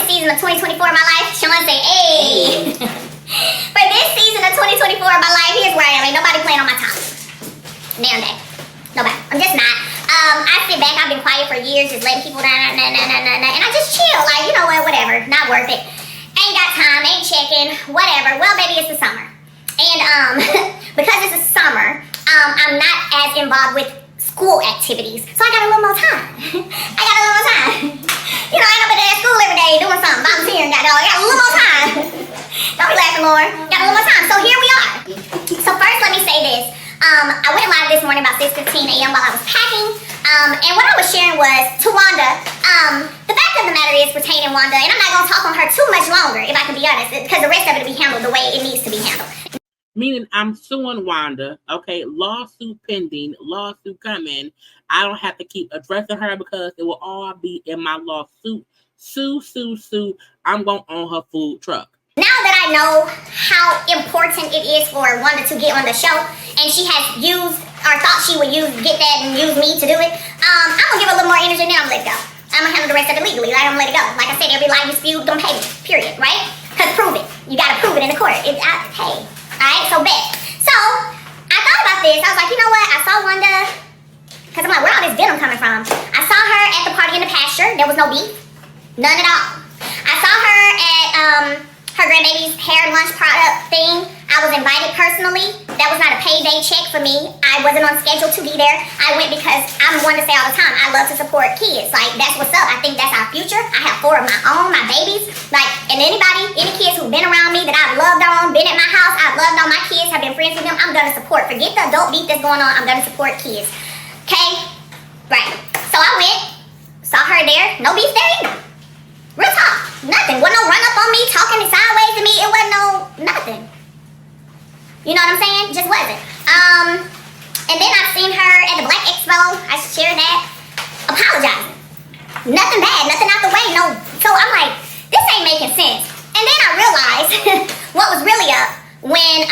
season of 2024 of my life. Sean say, hey. For this season of 2024 of my life, here's where I am. Ain't nobody playing on my top. Damn day. Nobody. I'm just not. I sit back. I've been quiet for years, just letting people down, and I just chill. Like, you know what, whatever. Not worth it. Ain't got time. Ain't checking. Whatever. Well, baby, it's the summer. And because it's the summer, I'm not as involved with school activities. So I got a little more time. You know, I ain't up at school every day doing something, volunteering, I got a little more time. Don't be laughing, Lauren. Got a little more time. So here we are. So first, let me say this. I went live this morning about 6:15 a.m. while I was packing. And what I was sharing was to Wanda. The fact of the matter is pertaining Wanda, and I'm not going to talk on her too much longer, if I can be honest, because the rest of it will be handled the way it needs to be handled. Meaning I'm suing Wanda, okay? Lawsuit pending, lawsuit coming. I don't have to keep addressing her because it will all be in my lawsuit. Sue. I'm going to own her food truck. Now that I know how important it is for Wanda to get on the show, and she has used, or thought she would get that and use me to do it, I'm going to give her a little more energy and then I'm going to let it go. I'm going to handle the rest of it legally. I'm going to let it go. Like I said, every lie you spew, don't pay me. Period. Right? Because prove it. You got to prove it in the court. Hey. Alright, so bet. So, I thought about this. I was like, you know what? I saw Wanda, because I'm like, where all this venom coming from? I saw her at the party in the pasture. There was no beef. None at all. I saw her at her grandbaby's hair lunch product thing. I was invited personally. That was not a payday check for me. I wasn't on schedule to be there. I went because I'm one to say all the time, I love to support kids. Like, that's what's up. I think that's our future. I have 4 of my own, my babies. Like, and any kids who've been around me that I've loved on, been at my house, I've loved on my kids, have been friends with them, I'm going to support. Forget the adult beef that's going on. I'm going to support kids. Okay? Right. So I went, saw her there. No beef there either. Real talk. Nothing. Wasn't no run up on me, talking sideways to me. It wasn't no nothing. You know what I'm saying? Just wasn't. And then I've seen her at the Black Expo. I shared that. Apologizing. Nothing bad. Nothing out the way. No. So I'm like, this ain't making sense. And then I realized what was really up when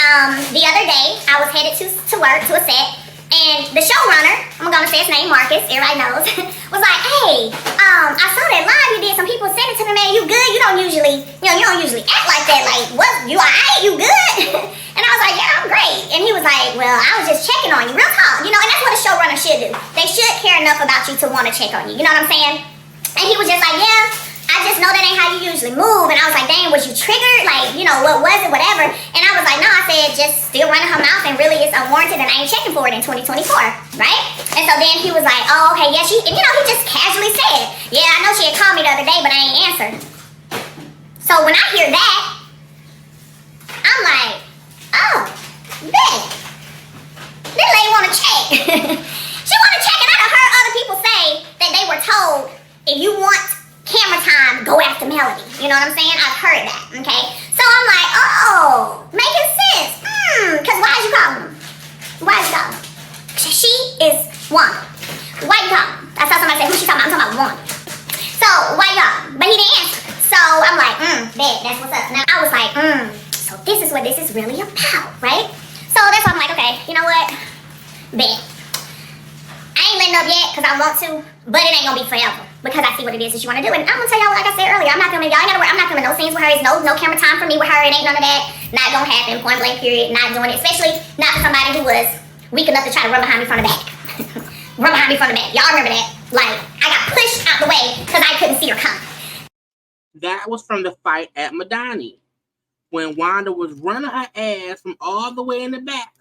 the other day I was headed to work, to a set. And the showrunner, I'm gonna say his name, Marcus, everybody knows, was like, hey, I saw that live you did. Some people said it to me, man, you good? You don't usually act like that. Like, what, you alright? You good? And I was like, yeah, I'm great. And he was like, well, I was just checking on you. Real talk, you know, and that's what a showrunner should do. They should care enough about you to want to check on you. You know what I'm saying? And he was just like, yeah, I just know that ain't how you usually move. And I was like, dang, was you triggered? Like, you know, what was it? Whatever. And I was like, no, I said, just still running her mouth and really it's unwarranted and I ain't checking for it in 2024. Right? And so then he was like, oh, okay, yeah, and you know, he just casually said, yeah, I know she had called me the other day, but I ain't answered. So when I hear that, I'm like, oh, bet. This lady want to check. She want to check, and I done heard other people say that they were told, if you want camera time, go after Melody. You know what I'm saying? I've heard that, okay? So I'm like, oh, making sense. Because why is you calling him? Why is you calling him? She is Wanda. Why you calling him? I saw somebody say, who she talking about? I'm talking about Wanda. So, why you calling him? But he didn't answer. So I'm like, bet, that's what's up. Now I was like, so this is what this is really about, right? So that's why I'm like, okay, you know what? Bet. I ain't letting up yet because I want to, but it ain't gonna be forever because I see what it is that you want to do. And I'm gonna tell y'all, like I said earlier, I'm not filming no scenes with her. It's no camera time for me with her. It ain't none of that. Not gonna happen. Point blank. Period. Not doing it. Especially not for somebody who was weak enough to try to run behind me from the back. Run behind me from the back. Y'all remember that? Like I got pushed out the way because I couldn't see her coming. That was from the fight at Madani, when Wanda was running her ass from all the way in the back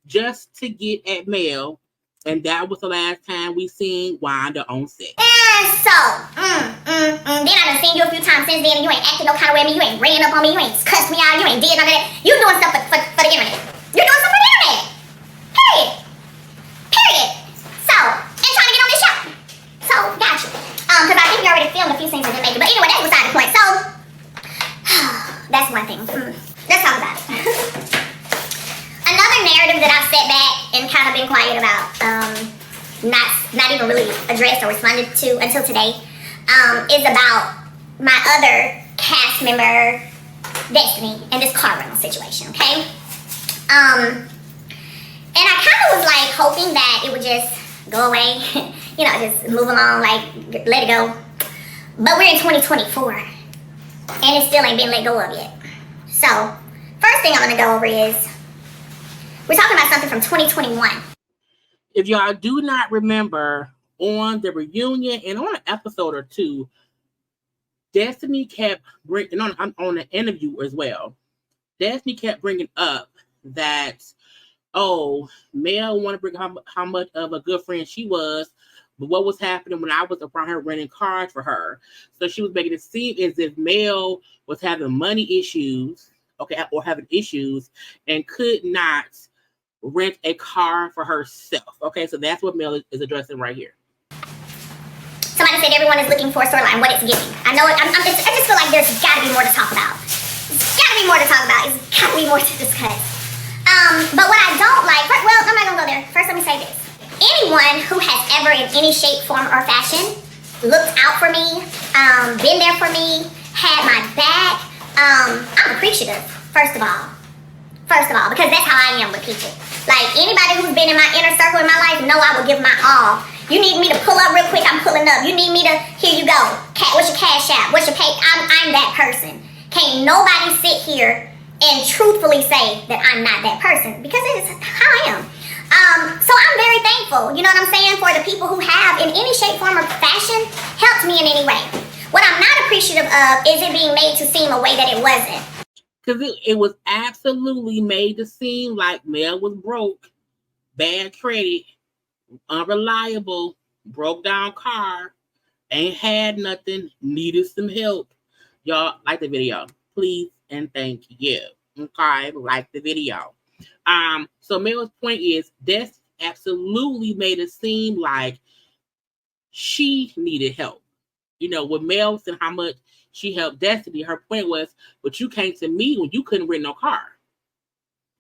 just to get at Mel. And that was the last time we seen Wanda on set. And so, then I done seen you a few times since then, and you ain't acting no kind of way at me. You ain't ran up on me. You ain't cussed me out. You ain't did none of that. You doing stuff for the internet. You're doing stuff for the internet. Period. So, and trying to get on this show. So, gotcha. Because I think we already filmed a few scenes and didn't make it. But anyway, that's beside the point. So, that's one thing. Let's talk about it. Another narrative that I've sat back and kind of been quiet about, not even really addressed or responded to until today, is about my other cast member, Destiny, and this car rental situation, okay? And I kind of was like hoping that it would just go away, you know, just move along, like let it go. But we're in 2024. And it still ain't been let go of yet. So, first thing I'm going to go over is, we're talking about something from 2021. If y'all do not remember, on the reunion and on an episode or two, Destiny kept bringing, on an interview as well, Destiny kept bringing up that, oh, Mel want to bring how much of a good friend she was, but what was happening when I was around her renting cars for her. So she was making it seem as if Mel was having money issues, okay, or having issues, and could not rent a car for herself. Okay, so that's what Mel is addressing right here. Somebody said everyone is looking for a storyline, what it's giving. I know it, I just feel like there's got to be more to talk about. There's got to be more to talk about. There's got to be more to discuss. But what I don't like, well, I'm not going to go there. First, let me say this. Anyone who has ever in any shape, form, or fashion looked out for me, been there for me, had my back, I'm appreciative, first of all. Because that's how I am with people. Like, anybody who's been in my inner circle in my life know I will give my all. You need me to pull up real quick, I'm pulling up. You need me to, here you go. What's your cash app? What's your pay? I'm that person. Can't nobody sit here and truthfully say that I'm not that person, because it's how I am. So I'm very thankful, you know what I'm saying, for the people who have, in any shape, form, or fashion, helped me in any way. What I'm not appreciative of is it being made to seem a way that it wasn't. Because it was absolutely made to seem like Mel was broke, bad credit, unreliable, broke down car, ain't had nothing, needed some help. Y'all like the video, please and thank you. Okay, like the video. So Mel's point is this absolutely made it seem like she needed help. You know, with Mel and how much she helped Destiny, her point was, but you came to me when you couldn't rent no car.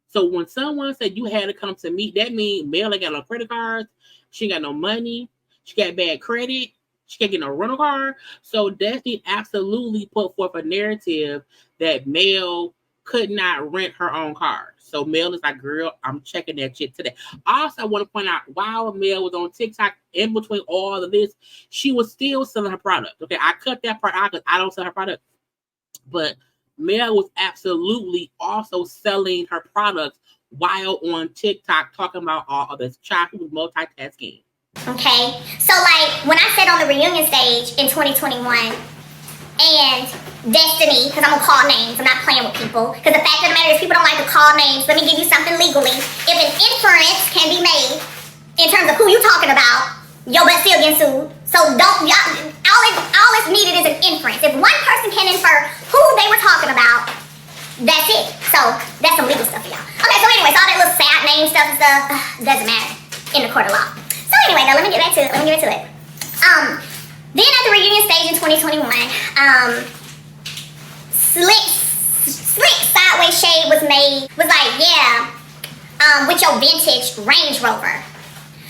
So when someone said you had to come to me, that means Mel ain't got no credit cards, she ain't got no money, she got bad credit, she can't get no rental car. So Destiny absolutely put forth a narrative that Mel could not rent her own car. So Mel is like, girl, I'm checking that shit today. Also, I want to point out, while Mel was on TikTok, in between all of this, she was still selling her product. Okay, I cut that part out because I don't sell her product. But Mel was absolutely also selling her products while on TikTok talking about all of this. Child, who was multitasking. Okay, so like when I said on the reunion stage in 2021, and Destiny, because I'm gonna call names, I'm not playing with people, because the fact of the matter is people don't like to call names. Let me give you something legally. If an inference can be made in terms of who you talking about, your butt still getting sued. So don't, all it's needed is an inference. If one person can infer who they were talking about, that's it. So that's some legal stuff for y'all. Okay, so anyways, all that little sad name stuff and stuff doesn't matter in the court of law. So anyway, now let me get back to it. Then at the reunion stage in 2021, slick sideways shade was like, yeah, with your vintage Range Rover.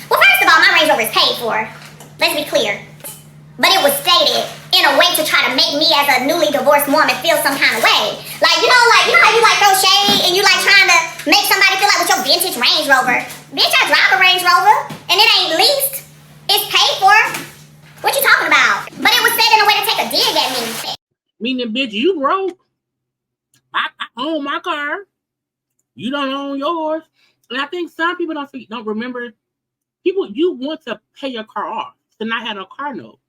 Well, first of all, my Range Rover is paid for. Let's be clear. But it was stated in a way to try to make me as a newly divorced woman feel some kind of way. Like, you know how you like throw shade and you like trying to make somebody feel like with your vintage Range Rover. Bitch, I drive a Range Rover and it ain't leased. It's paid for. What you talking about? But it was said in a way to take a dig at me. Meaning, bitch, you broke. I own my car. You don't own yours. And I think some people don't remember. People, you want to pay your car off to not have a car note.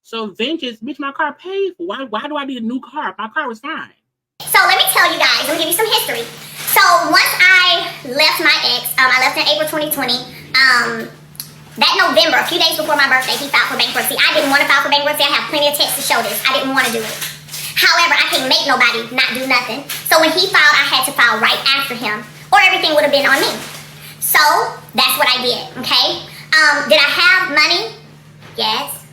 So vengeance, bitch, my car paid for. Why do I need a new car? My car was fine. So let me tell you guys, let me give you some history. So once I left my ex, I left in April 2020. That November, a few days before my birthday, he filed for bankruptcy. I didn't want to file for bankruptcy. I have plenty of texts to show this. I didn't want to do it. However, I can't make nobody not do nothing. So when he filed, I had to file right after him, or everything would have been on me. So that's what I did, okay? Did I have money? Yes.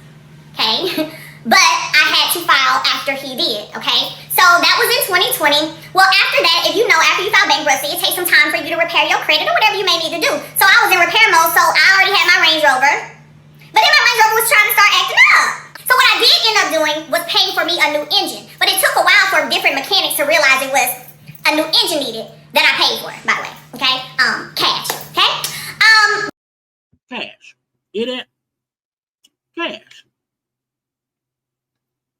Okay. But I had to file after he did, okay? So that was in 2020. Well, after that, if you know, after you file bankruptcy, it takes some time for you to repair your credit or whatever you may need to do. So I was in repair mode, so I already had my Range Rover. But then my Range Rover was trying to start acting up. So what I did end up doing was paying for me a new engine. But it took a while for different mechanics to realize it was a new engine needed that I paid for, by the way, okay? Cash, okay? Cash. It ain't cash.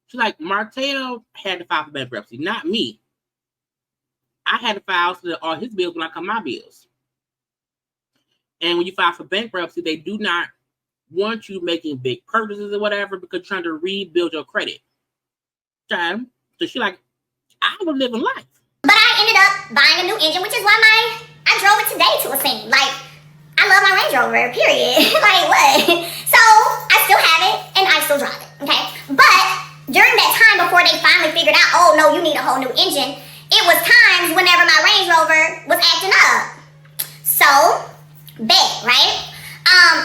She's like, Martell had to file for bankruptcy, not me. I had to file so that all his bills when I come my bills. And when you file for bankruptcy, they do not want you making big purchases or whatever because you're trying to rebuild your credit. So she's like, I was living life. But I ended up buying a new engine, which is why I drove it today to a scene. Like, I love my Range Rover, period. Like, what? So, I still have it, and I still drive it, okay? But, during that time before they finally figured out, oh, no, you need a whole new engine, it was times whenever my Range Rover was acting up. So, bet, right?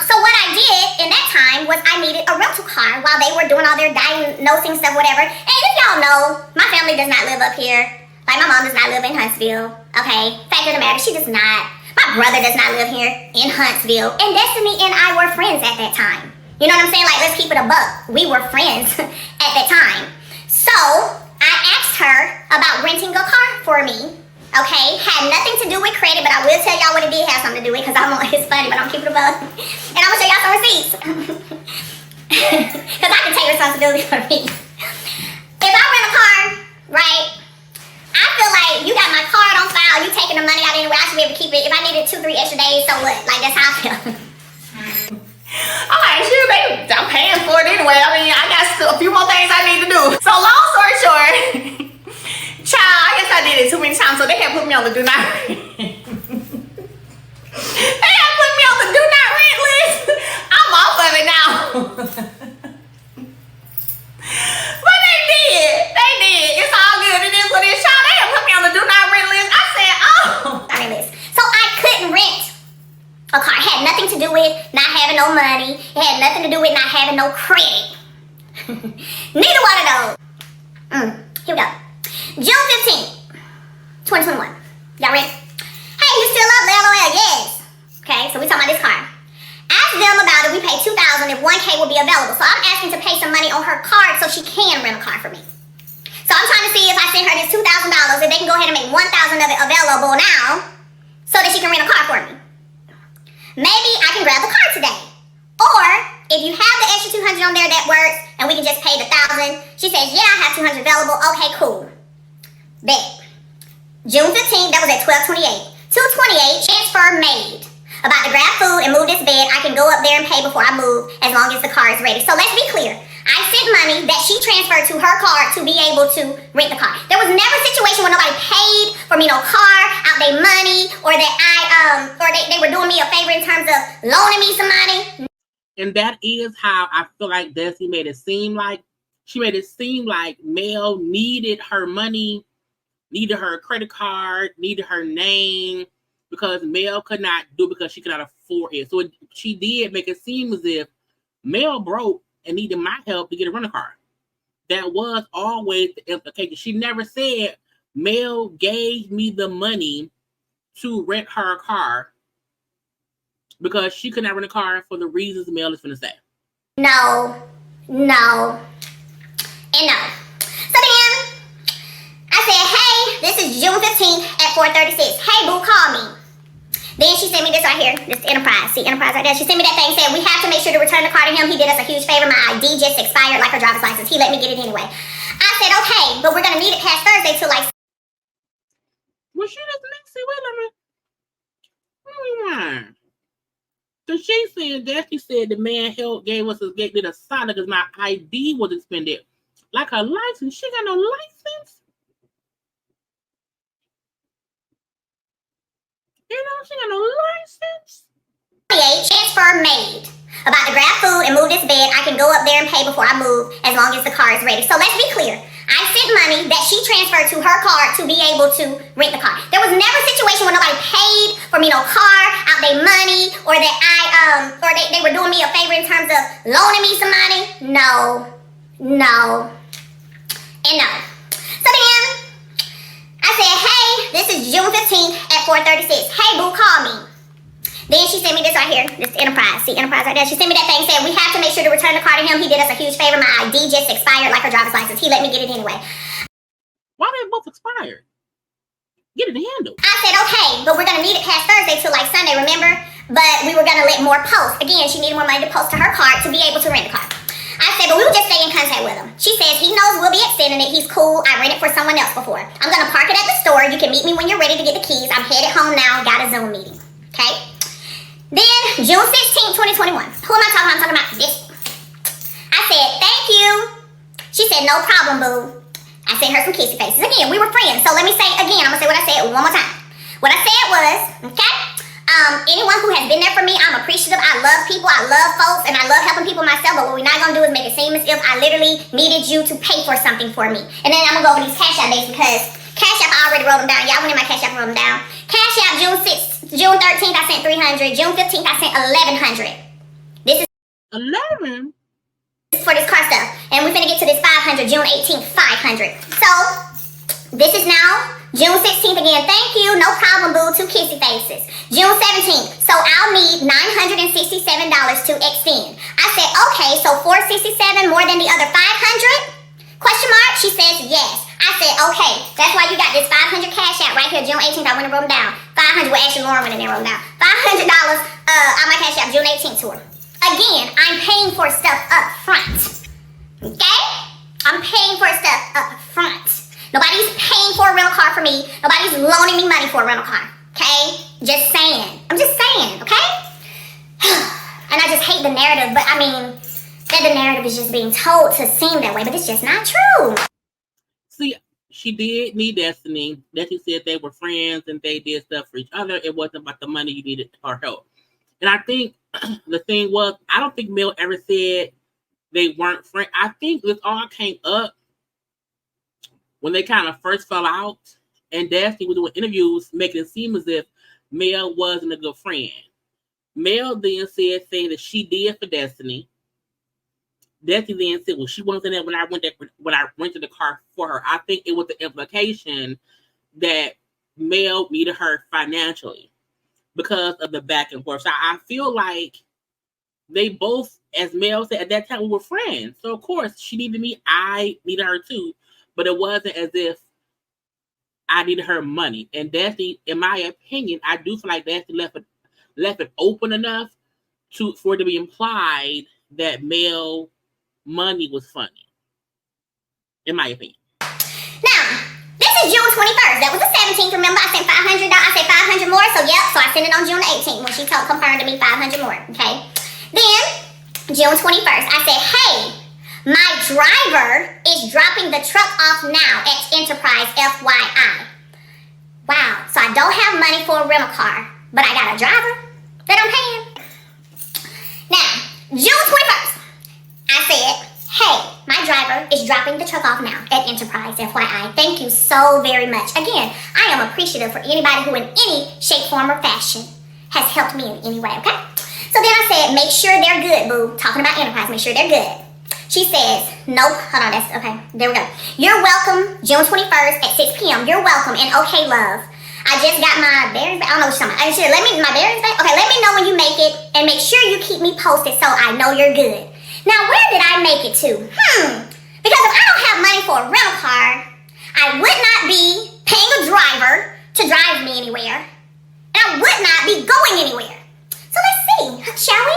So what I did in that time was I needed a rental car while they were doing all their diagnosing stuff, whatever. And if y'all know, my family does not live up here. Like, my mom does not live in Huntsville, okay? Fact of the matter, she does not. My brother does not live here in Huntsville. And Destiny and I were friends at that time. You know what I'm saying? Like, let's keep it a buck. We were friends at that time. So, I asked her about renting a car for me. Okay, had nothing to do with credit, but I will tell y'all what it did have something to do with because it's funny, but I'm keeping it above. And I'm gonna show y'all some receipts. Because I can take responsibility for me. If I rent a car, right, I feel like you got my card on file, you taking the money out anyway, I should be able to keep it. If I needed 2-3 extra days, so what? Like, that's how I feel. I'm like, shoot, I'm paying for it anyway. I mean, I got still a few more things I need to do. So long story short, child, I guess I did it too many times, so they had put me on the do not rent. They had put me on the do not rent list. I'm off of it now. But they did. It's all good. It is what it is. Child, they had put me on the do not rent list. I said, oh. So I couldn't rent a car. It had nothing to do with not having no money. It had nothing to do with not having no credit. Neither one of those. Here we go. June 15th, 2021. Y'all ready? Hey, you still up, LOL? Yes. Okay, so we talking about this car. Ask them about it. We pay $2,000 if 1K will be available. So I'm asking to pay some money on her card so she can rent a car for me. So I'm trying to see if I send her this $2,000 if they can go ahead and make $1,000 of it available now so that she can rent a car for me. Maybe I can grab the car today. Or if you have the extra $200 on there that works and we can just pay the $1,000. She says, yeah, I have $200 available. Okay, cool. Bet. June 15th, that was at 12:28. 2:28, transfer made. About to grab food and move this bed. I can go up there and pay before I move as long as the car is ready. So let's be clear. I sent money that she transferred to her card to be able to rent the car. There was never a situation where nobody paid for me no car, out their money, or that they were doing me a favor in terms of loaning me some money. And that is how I feel like Destiny made it seem like. She made it seem like Mel needed her money, needed her credit card, needed her name, because Mel could not do it because she could not afford it. So she did make it seem as if Mel broke and needed my help to get a rental car. That was always the implication. She never said Mel gave me the money to rent her a car because she could not rent a car for the reasons Mel is going to say. No, and no. So then, I said, hey, this is June 15th at 4:36. Hey, boo, call me. Then she sent me this right here, this Enterprise. See, Enterprise right there. She sent me that thing, said, we have to make sure to return the car to him. He did us a huge favor. My ID just expired like her driver's license. He let me get it anyway. I said, okay, but we're going to need it past Thursday till like... Well, she doesn't see, wait a minute. Because she said, Destiny said the man gave us did a sign because my ID was suspended. Like her license. She got no license. You know, she got no license. Transfer made. About to grab food and move this bed. I can go up there and pay before I move as long as the car is ready. So let's be clear. I sent money that she transferred to her card to be able to rent the car. There was never a situation where nobody paid for me no car, out their money, or that they were doing me a favor in terms of loaning me some money. No. So then, I said, hey, this is June 15th at 4:36. Hey, boo, call me. Then she sent me this right here, this Enterprise. See, Enterprise right there. She sent me that thing, said, we have to make sure to return the car to him. He did us a huge favor. My ID just expired like her driver's license. He let me get it anyway. Why they both expired? Get it handled. I said, okay, but we're going to need it past Thursday till like Sunday, remember? But we were going to let more post. Again, she needed more money to post to her card to be able to rent the car. I said, but we would just stay in contact with him. She says he knows extending it. He's cool. I rented for someone else before. I'm gonna park it at the store. You can meet me when you're ready to get the keys. I'm headed home now. Got a Zoom meeting. Okay. Then June 16th, 2021. Who am I talking about? I'm talking about this. I said, thank you. She said, no problem, boo. I sent her some kissy faces. Again, we were friends. So let me say again, I'm gonna say what I said one more time. What I said was, okay, anyone who has been there for me, I'm appreciative. I love people, I love folks, and I love helping people myself, but what we're not gonna do is make it seem as if I literally needed you to pay for something for me. And then I'm gonna go over these Cash App dates because Cash App, I already wrote them down. Y'all went in my Cash App, wrote them down. Cash App, June 13th, I sent 300. June 15th, I sent 1100. This is 11? for this car stuff. And we're finna get to this 500, June 18th, 500. So, this is now June 16th again. Thank you. No problem, boo. 2 kissy faces. June 17th. So, I'll need $967 to extend. I said, okay, so $467 more than the other 500? Question mark? She says, yes. I said, okay, that's why you got this 500 Cash App right here, June 18th. I went and wrote them down. 500, well, actually, Lauren went in there and wrote them down. $500 on my Cash App, June 18th to her. Again, I'm paying for stuff up front. Okay? I'm paying for stuff up front. Nobody's paying for a rental car for me. Nobody's loaning me money for a rental car. Okay? Just saying. I'm just saying, okay? And I just hate the narrative, but I mean, that the narrative is just being told to seem that way, but it's just not true. See, she did need Destiny. Destiny said they were friends and they did stuff for each other. It wasn't about the money you needed or help. And I think the thing was, I don't think Mel ever said they weren't friends. I think this all came up when they kind of first fell out, and Destiny was doing interviews making it seem as if Mel wasn't a good friend. Mel then said things that she did for Destiny. Destiny then said, well, she wasn't there when I rented the car for her. I think it was the implication that Mel needed her financially because of the back and forth. So I feel like they both, as Mel said, at that time we were friends. So of course she needed me. I needed her too. But it wasn't as if I needed her money. And Destiny, in my opinion, I do feel like Destiny left it open enough for it to be implied that Mel money was funny. In my opinion. Now, this is June 21st. That was the 17th. Remember, I said $500. I said 500 more. So, yep. So, I sent it on June 18th when she confirmed to me 500 more. Okay. Then, June 21st, I said, hey, my driver is dropping the truck off now at Enterprise, FYI. Wow. So, I don't have money for a rental car, but I got a driver that I'm paying. Now, June 21st, I said, hey, my driver is dropping the truck off now at Enterprise, FYI. Thank you so very much. Again, I am appreciative for anybody who in any shape, form, or fashion has helped me in any way, okay? So then I said, make sure they're good, boo. Talking about Enterprise, make sure they're good. She says, nope, hold on, that's, okay, there we go. You're welcome, June 21st at 6 p.m. You're welcome, and okay, love. I just got my berries back. I don't know what you're talking about. Let me, my berries back? Okay, let me know when you make it, and make sure you keep me posted so I know you're good. Now, where did I make it to? Because if I don't have money for a rental car, I would not be paying a driver to drive me anywhere. And I would not be going anywhere. So let's see, shall we?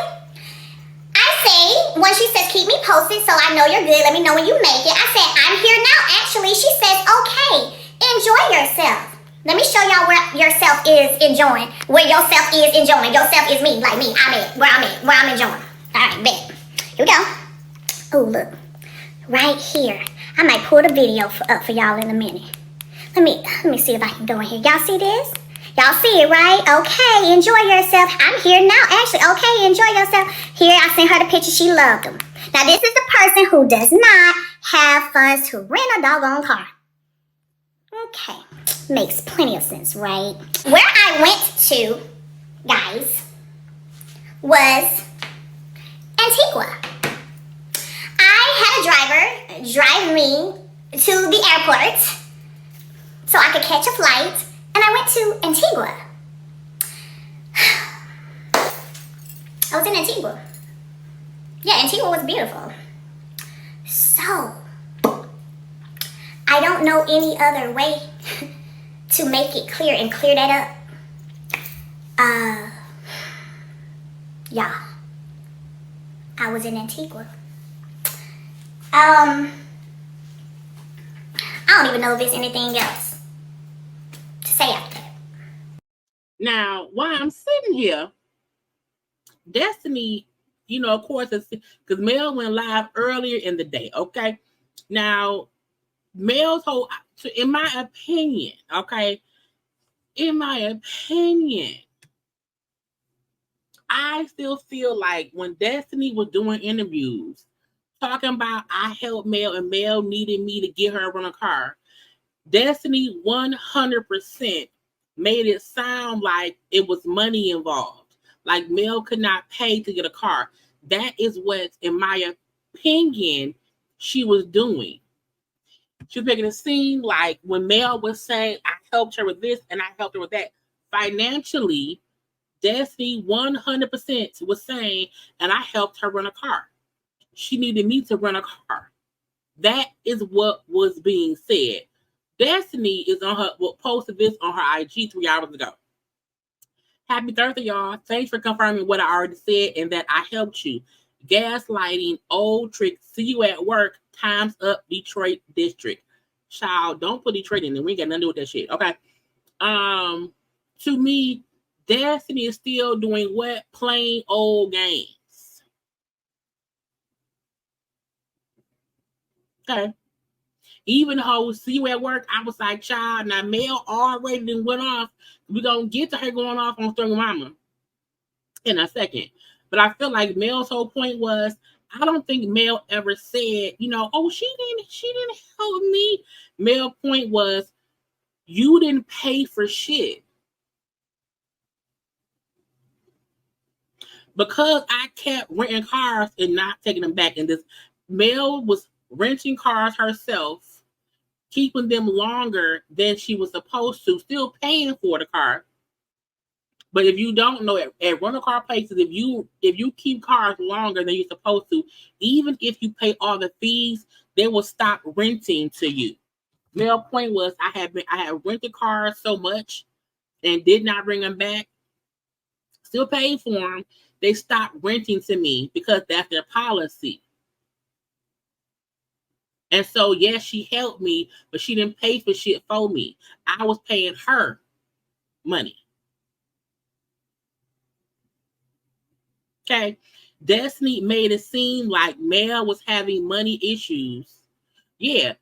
I say, when she says, keep me posted so I know you're good, let me know when you make it. I said, I'm here now, actually. She says, okay, enjoy yourself. Let me show y'all where yourself is enjoying. Where yourself is enjoying. Yourself is me, like me. Where I'm enjoying. All right, bet. Here we go. Oh, look. Right here. I might pull the video up for y'all in a minute. Let me see if I can go in here. Y'all see this? Y'all see it, right? Okay, enjoy yourself. I'm here now, actually. Okay, enjoy yourself. Here, I sent her the picture. She loved them. Now, this is the person who does not have funds to rent a doggone car. Okay. Makes plenty of sense, right? Where I went to, guys, was Antigua. I had a driver drive me to the airport so I could catch a flight, and I went to Antigua. I was in Antigua. Yeah, Antigua was beautiful. So, I don't know any other way to make it clear and clear that up. Yeah. I was in Antigua. I don't even know if there's anything else to say after that. Now, while I'm sitting here, Destiny, of course, because Mel went live earlier in the day. Okay, now Mel's whole, in my opinion, I still feel like when Destiny was doing interviews, talking about I helped Mel and Mel needed me to get her to run a car, Destiny 100% made it sound like it was money involved. Like Mel could not pay to get a car. That is what, in my opinion, she was doing. She was making it seem like when Mel was saying, I helped her with this and I helped her with that, financially, Destiny 100% was saying, and I helped her run a car. She needed me to run a car. That is what was being said. Destiny is on her, posted this on her IG 3 hours ago. Happy Thursday, y'all. Thanks for confirming what I already said and that I helped you. Gaslighting, old trick. See you at work. Time's up, Detroit district. Child, don't put Detroit in there. We ain't got nothing to do with that shit. Okay. To me, Destiny is still doing what? Plain old games. Okay. Even though see you at work, I was like, child, now Mel already done went off. We're going to get to her going off on Strong Mama in a second. But I feel like Mel's whole point was, I don't think Mel ever said, oh, she didn't help me. Mel's point was, you didn't pay for shit. Because I kept renting cars and not taking them back. And this Mel was renting cars herself, keeping them longer than she was supposed to, still paying for the car. But if you don't know, at rental car places, if you keep cars longer than you're supposed to, even if you pay all the fees, they will stop renting to you. Mel's point was, I had rented cars so much and did not bring them back, still paid for them. They stopped renting to me because that's their policy. And so, yes, she helped me, but she didn't pay for shit for me. I was paying her money. Okay. Destiny made it seem like Mel was having money issues. Yeah.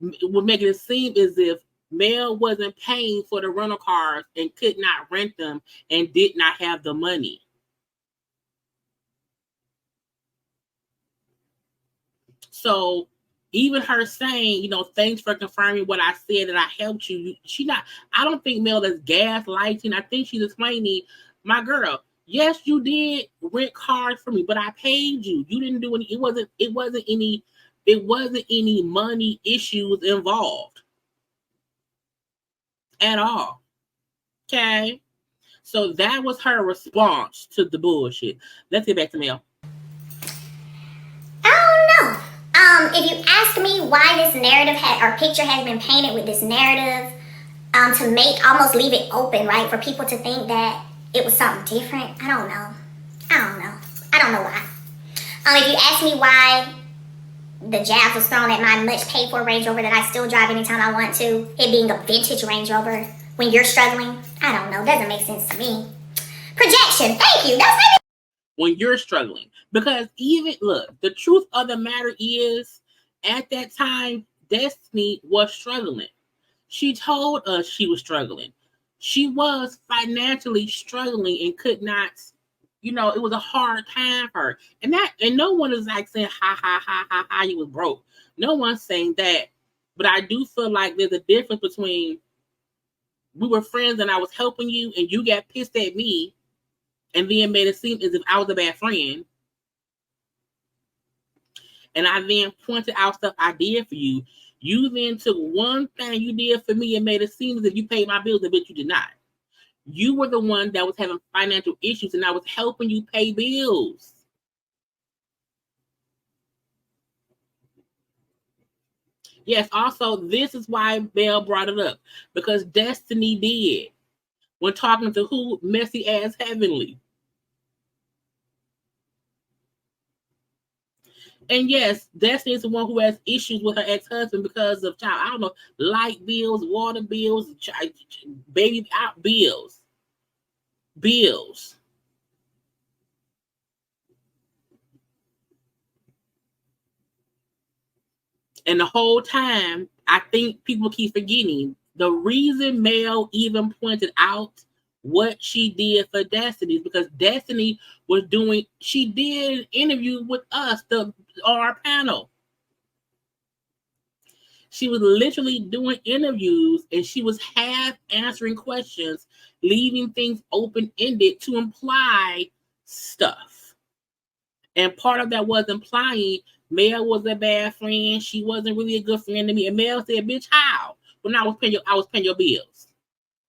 Would make it seem as if Mel wasn't paying for the rental cars and could not rent them and did not have the money. So even her saying, thanks for confirming what I said that I helped you. I don't think Mel is gaslighting. I think she's explaining, my girl, yes, you did rent cars for me, but I paid you. You didn't do any, it wasn't any money issues involved at all. Okay. So that was her response to the bullshit. Let's get back to Mel. I don't know. If you ask me why this narrative or picture has been painted with this narrative, to almost leave it open, right, for people to think that it was something different, I don't know. I don't know why. If you ask me why the jab was thrown at my much paid for Range Rover that I still drive anytime I want to, it being a vintage Range Rover when you're struggling, I don't know. Doesn't make sense to me. Projection. Thank you. That's maybe when you're struggling. Because the truth of the matter is, at that time, Destiny was struggling. She told us she was struggling. She was financially struggling and could not, it was a hard time for her. And no one is like saying, ha, you was broke. No one's saying that. But I do feel like there's a difference between we were friends and I was helping you and you got pissed at me and then made it seem as if I was a bad friend. And I then pointed out stuff I did for you. You then took one thing you did for me and made it seem as if you paid my bills, but you did not. You were the one that was having financial issues and I was helping you pay bills. Yes, also, this is why Belle brought it up. Because Destiny did. When talking to who? Messy ass Heavenly. And yes, Destiny is the one who has issues with her ex-husband because of I don't know, light bills, water bills, baby out bills. And the whole time, I think people keep forgetting the reason Mel even pointed out what she did for Destiny is because Destiny she did an interview with us, on our panel. She was literally doing interviews and she was half answering questions, leaving things open-ended to imply stuff. And part of that was implying Mel was a bad friend. She wasn't really a good friend to me. And Mel said, bitch, how? When I was paying your bills.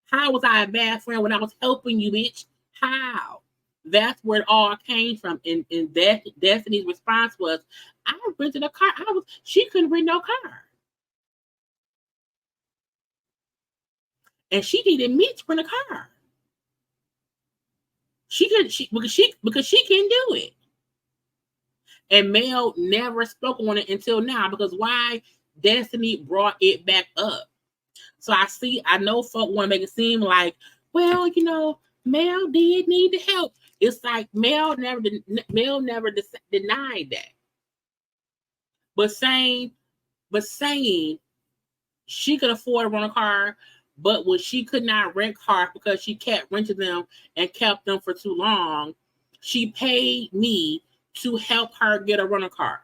How was I a bad friend when I was helping you, bitch? How? That's where it all came from. And Destiny's response was, I rented a car. She couldn't rent no car. And she needed me to rent a car. Because she couldn't do it. And Mel never spoke on it until now because why? Destiny brought it back up. So I know folk want to make it seem like, well, Mel did need the help. It's like Mel never denied that. But saying she could afford to run a car, but when she could not rent cars because she kept renting them and kept them for too long, she paid me to help her get a rental car.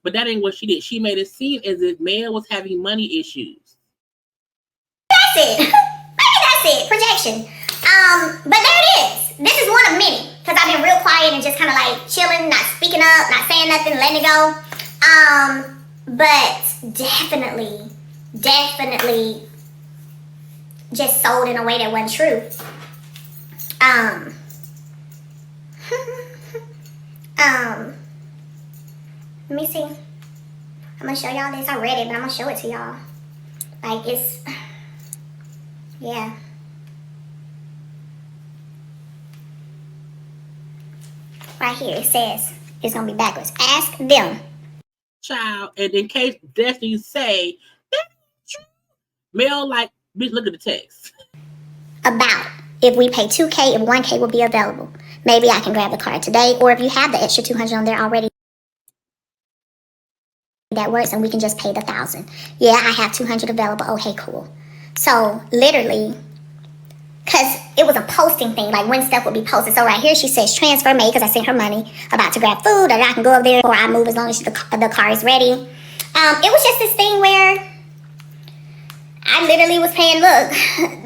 But that ain't what she did. She made it seem as if Mel was having money issues. That's it. Maybe that's it. Projection. But there it is. This is one of many. Because I've been real quiet and just kind of like chilling, not speaking up, not saying nothing, letting it go. But definitely just sold in a way that wasn't true. Let me see. I'm gonna show y'all this. I read it, but I'm gonna show it to y'all. Like yeah. Right here, it says it's gonna be backwards. Ask them. Child, and in case Destiny say, Mel, like, bitch, look at the text. About if we pay $2K, if $1K will be available. Maybe I can grab the card today, or if you have the extra $200 on there already, that works, and we can just pay the $1,000. Yeah, I have $200 available. Okay, cool. So literally, because it was a posting thing, like when stuff would be posted. So right here she says transfer made because I sent her money, about to grab food, or I can go up there, or I move as long as the car is ready. It was just this thing where I literally was paying, look,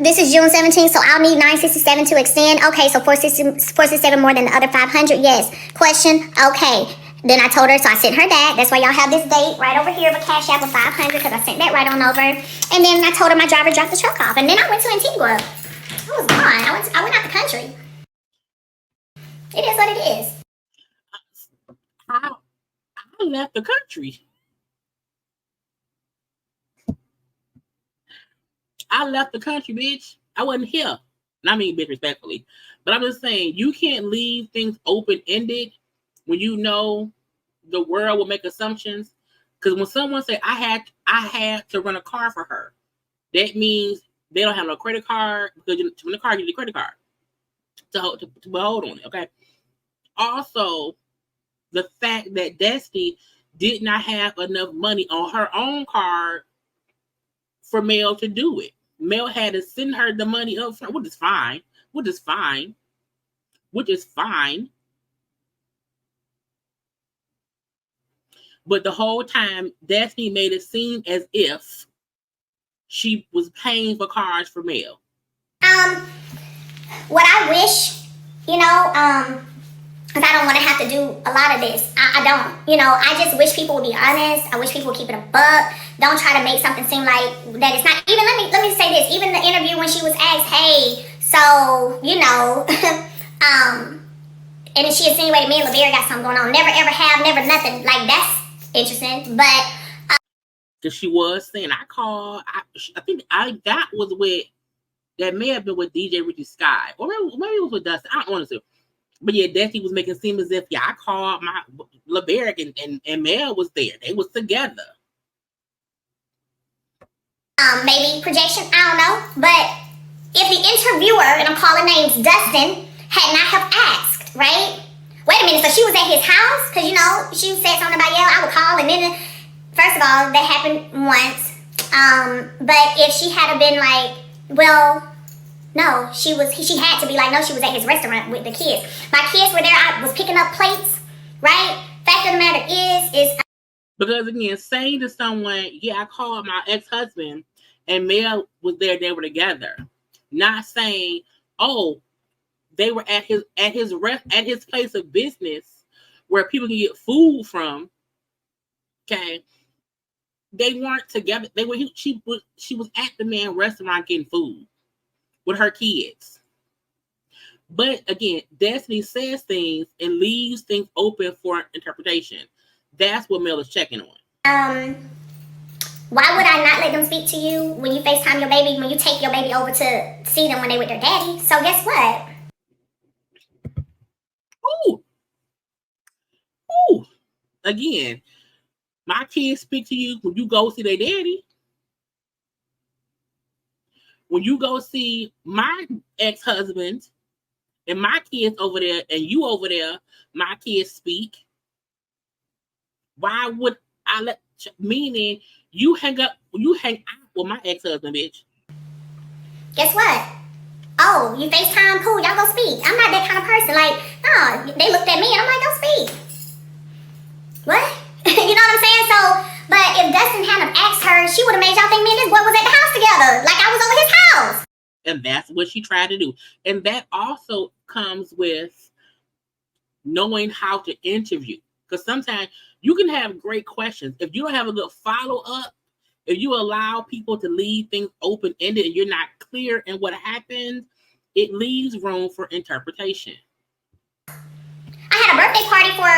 this is June 17th, so I'll need $967 to extend. Okay, so $467 more than the other $500. Yes. Question. Okay. Then I told her, so I sent her that. That's why y'all have this date right over here of a Cash App of $500 because I sent that right on over. And then I told her my driver dropped the truck off. And then I went to Antigua. I was gone. I went out the country. It is what it is. I left the country. I left the country, bitch. I wasn't here. I mean, bitch, respectfully. But I'm just saying, you can't leave things open-ended when you know the world will make assumptions. Because when someone say, I had to run a car for her, that means they don't have no credit card, because to run a car, you need a credit card to hold on it, okay? Also, the fact that Destiny did not have enough money on her own card for Mel to do it. Mel had to send her the money up front, which is fine. But the whole time, Destiny made it seem as if she was paying for cars for Mel. What I wish, because I don't want to have to do a lot of this. I don't. I just wish people would be honest. I wish people would keep it a buck. Don't try to make something seem like that it's not. Even let me say this. Even the interview when she was asked, hey, so, and she insinuated me and LaVera got something going on. Never, ever have, never nothing. Like, that's interesting. But because she was saying, I think that was with, that may have been with DJ Richie Sky. Or maybe it was with Dustin. I don't want to say. But yeah, Destiny was making it seem as if, yeah, I called my LeBaric and Mel was there. They was together. Maybe projection, I don't know. But if the interviewer, and I'm calling names, Dustin, had not have asked, right? Wait a minute, so she was at his house? Because, you know, she said something about, yeah, I would call, and then, first of all, that happened once. But if she had been like, well, no, she had to be like, no, she was at his restaurant with the kids. My kids were there, I was picking up plates, right? Fact of the matter is... Because again, saying to someone, yeah, I called my ex-husband, and Mel was there, they were together. Not saying, oh, they were at his place of business where people can get food from. Okay. They weren't together. She was at the man's restaurant getting food with her kids. But again, Destiny says things and leaves things open for interpretation. That's what Mel is checking on. Why would I not let them speak to you when you FaceTime your baby, when you take your baby over to see them when they with their daddy? So guess what? Ooh. Again, my kids speak to you when you go see their daddy. When you go see my ex-husband and my kids over there and you over there, my kids speak. Why would I let, meaning you hang out with my ex-husband, bitch. Guess what? Oh, you FaceTime, cool, y'all go speak. I'm not that kind of person. Like, no, they looked at me and I'm like, go speak. What? You know what I'm saying? So, but if Dustin hadn't asked her, she would have made y'all think me and this boy was at the house together. Like I was over his house. And that's what she tried to do. And that also comes with knowing how to interview. Because sometimes you can have great questions. If you don't have a good follow-up, if you allow people to leave things open-ended and you're not clear in what happened, it leaves room for interpretation. I had a birthday party for,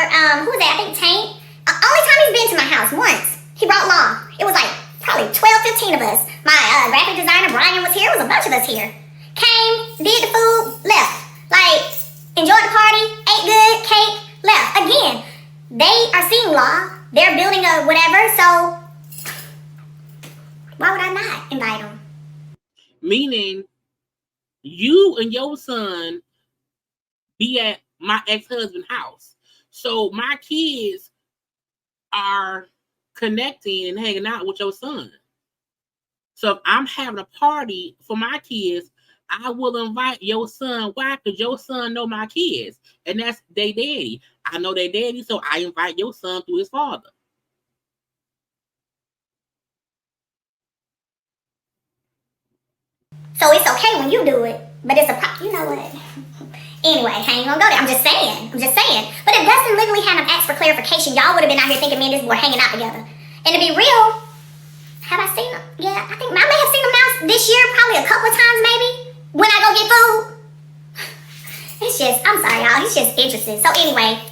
who was that? I think Tank. Only time he's been to my house, once. He brought along. It was like probably 12, 15 of us. My graphic designer, Brian, was here. It was a bunch of us here. Came, did the food, left. Like, enjoyed the party, ate good, cake, left. Again, they are seeing law. They're building a whatever, so why would I not invite them? Meaning, you and your son be at my ex-husband's house. So my kids are connecting and hanging out with your son. So if I'm having a party for my kids, I will invite your son. Why? Because your son know my kids. And that's their daddy. I know their daddy, so I invite your son through his father. So it's okay when you do it, but it's you know what? Anyway, I ain't gonna go there. I'm just saying. But if Dustin literally hadn't asked for clarification, y'all would have been out here thinking me and this boy hanging out together. And to be real, have I seen him? Yeah, I think I may have seen him now this year, probably a couple of times maybe, when I go get food. It's just, I'm sorry, y'all. He's just interested. So anyway.